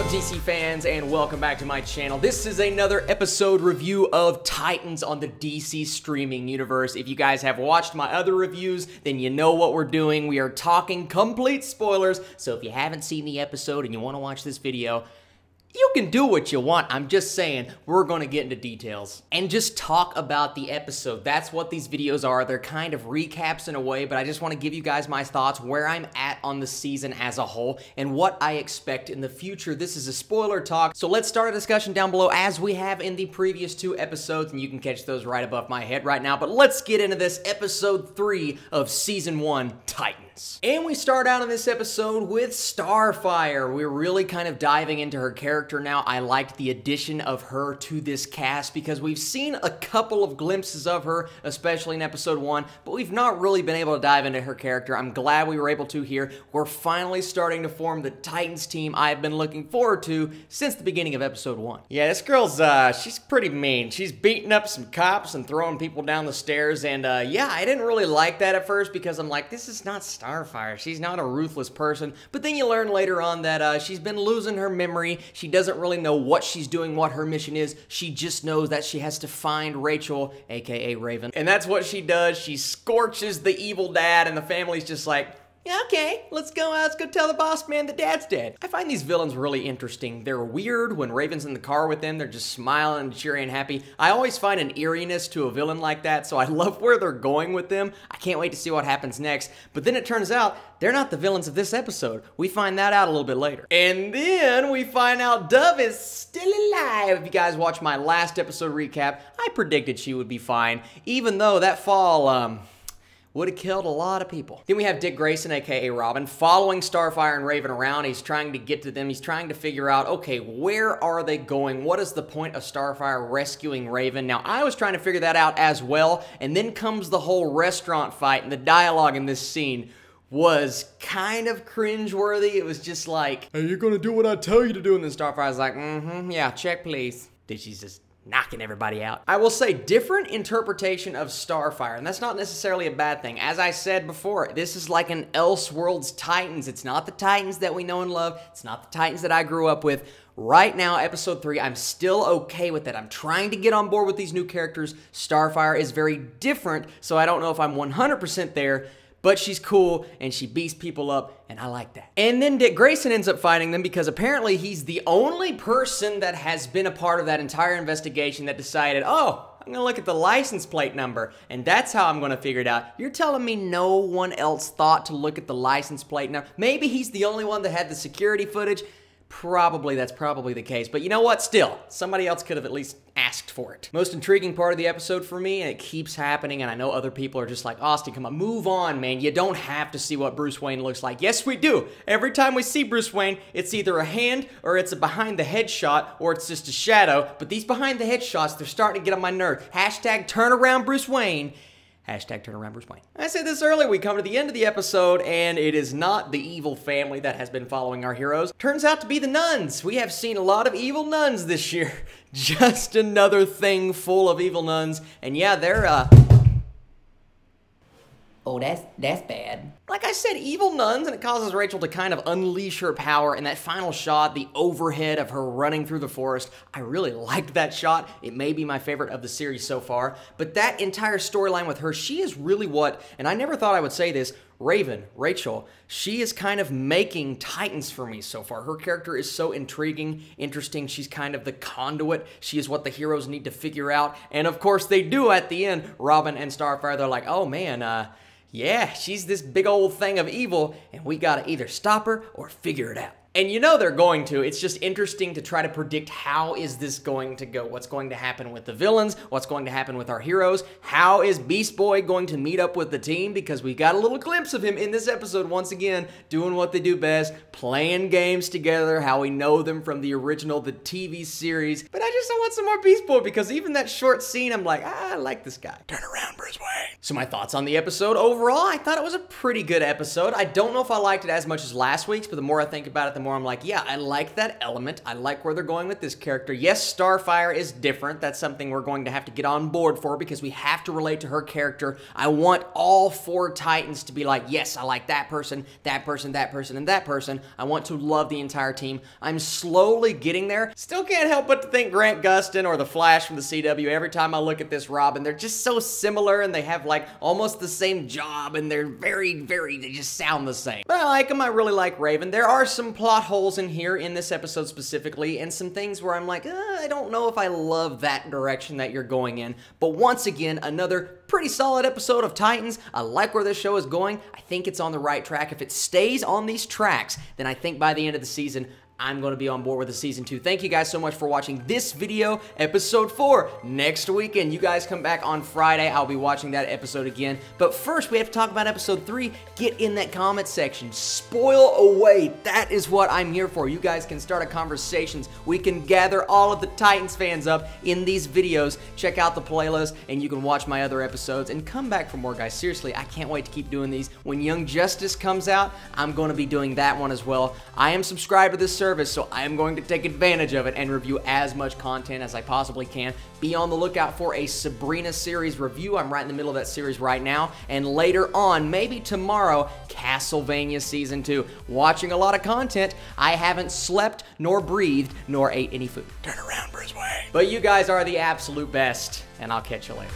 up, DC fans, and welcome back to my channel. This is another episode review of Titans on the DC streaming universe. If you guys have watched my other reviews, then you know what we're doing. We are talking complete spoilers, so if you haven't seen the episode and you want to watch this video, you can do what you want. I'm just saying, we're going to get into details and just talk about the episode. That's what these videos are. They're kind of recaps in a way, but I just want to give you guys my thoughts, where I'm at on the season as a whole, and what I expect in the future. This is a spoiler talk, so let's start a discussion down below as we have in the previous two episodes, and you can catch those right above my head right now. But let's get into this, episode 3 of season 1, Titans. And we start out in this episode with Starfire. We're really kind of diving into her character now. I liked the addition of her to this cast because we've seen a couple of glimpses of her, especially in episode 1, but we've not really been able to dive into her character. I'm glad we were able to here. We're finally starting to form the Titans team I've been looking forward to since the beginning of episode 1. Yeah, this girl's, she's pretty mean. She's beating up some cops and throwing people down the stairs, and yeah, I didn't really like that at first because I'm like, this is not Starfire. She's not a ruthless person. But then you learn later on that she's been losing her memory. She doesn't really know what she's doing, what her mission is. She just knows that she has to find Rachel, aka Raven. And that's what she does. She scorches the evil dad, and the family's just like, yeah, okay, let's go tell the boss man that dad's dead. I find these villains really interesting. They're weird. When Raven's in the car with them, they're just smiling and cheery and happy. I always find an eeriness to a villain like that, so I love where they're going with them. I can't wait to see what happens next. But then it turns out they're not the villains of this episode. We find that out a little bit later. And then we find out Dove is still alive. If you guys watched my last episode recap, I predicted she would be fine, even though that fall, would have killed a lot of people. Then we have Dick Grayson, aka Robin, following Starfire and Raven around. He's trying to get to them. He's trying to figure out, okay, where are they going? What is the point of Starfire rescuing Raven? Now, I was trying to figure that out as well, and then comes the whole restaurant fight, and the dialogue in this scene was kind of cringeworthy. It was just like, hey, you're gonna do what I tell you to do, and then Starfire's like, yeah, check please. Then she's just knocking everybody out. I will say, different interpretation of Starfire, and that's not necessarily a bad thing. As I said before, this is like an Elseworlds Titans. It's not the Titans that we know and love. It's not the Titans that I grew up with. Right now, episode 3, I'm still okay with that. I'm trying to get on board with these new characters. Starfire is very different, so I don't know if I'm 100% there, but she's cool, and she beats people up, and I like that. And then Dick Grayson ends up fighting them because apparently he's the only person that has been a part of that entire investigation that decided, oh, I'm gonna look at the license plate number, and that's how I'm gonna figure it out. You're telling me no one else thought to look at the license plate number? Maybe he's the only one that had the security footage. Probably, that's probably the case. But you know what? Still, somebody else could have at least asked for it. Most intriguing part of the episode for me, and it keeps happening, and I know other people are just like, Austin, come on, move on, man. You don't have to see what Bruce Wayne looks like. Yes, we do. Every time we see Bruce Wayne, it's either a hand, or it's a behind the head shot, or it's just a shadow. But these behind the head shots, they're starting to get on my nerve. Hashtag turn around Bruce Wayne. Hashtag turn around Bruce Wayne. I said this earlier, we come to the end of the episode, and it is not the evil family that has been following our heroes. Turns out to be the nuns. We have seen a lot of evil nuns this year. Just another thing full of evil nuns. And yeah, they're, oh, that's bad. Like I said, evil nuns, and it causes Rachel to kind of unleash her power. And that final shot, the overhead of her running through the forest, I really liked that shot. It may be my favorite of the series so far. But that entire storyline with her, she is really what, and I never thought I would say this, Rachel, she is kind of making Titans for me so far. Her character is so intriguing, interesting. She's kind of the conduit. She is what the heroes need to figure out. And of course they do at the end. Robin and Starfire, they're like, oh man, yeah, she's this big old thing of evil, and we gotta either stop her or figure it out. And you know they're going to. It's just interesting to try to predict how is this going to go. What's going to happen with the villains? What's going to happen with our heroes? How is Beast Boy going to meet up with the team? Because we got a little glimpse of him in this episode once again, doing what they do best, playing games together, how we know them from the original, the TV series. But I just want some more Beast Boy because even that short scene, I'm like, I like this guy. Turn around, Bruce Wayne. So my thoughts on the episode overall, I thought it was a pretty good episode. I don't know if I liked it as much as last week's, but the more I think about it, the them where I'm like, yeah, I like that element. I like where they're going with this character. Yes, Starfire is different. That's something we're going to have to get on board for because we have to relate to her character. I want all 4 Titans to be like, yes, I like that person, that person, that person, and that person. I want to love the entire team. I'm slowly getting there. Still can't help but to think Grant Gustin or the Flash from the CW. Every time I look at this Robin, they're just so similar and they have like almost the same job and they're they just sound the same. But I like them. I really like Raven. There are some plot holes in here in this episode specifically and some things where I'm like, I don't know if I love that direction that you're going in. But once again, another pretty solid episode of Titans. I like where this show is going. I think it's on the right track. If it stays on these tracks, then I think by the end of the season, I'm going to be on board with the season 2. Thank you guys so much for watching this video, episode 4. Next weekend, you guys come back on Friday. I'll be watching that episode again. But first, we have to talk about episode 3. Get in that comment section. Spoil away. That is what I'm here for. You guys can start a conversations. We can gather all of the Titans fans up in these videos. Check out the playlist, and you can watch my other episodes and come back for more, guys. Seriously, I can't wait to keep doing these. When Young Justice comes out, I'm going to be doing that one as well. I am subscribed to this service, so I am going to take advantage of it and review as much content as I possibly can. Be on the lookout for a Sabrina series review. I'm right in the middle of that series right now. And later on, maybe tomorrow, Castlevania Season 2. Watching a lot of content. I haven't slept, nor breathed, nor ate any food. Turn around, Bruce Wayne. But you guys are the absolute best, and I'll catch you later.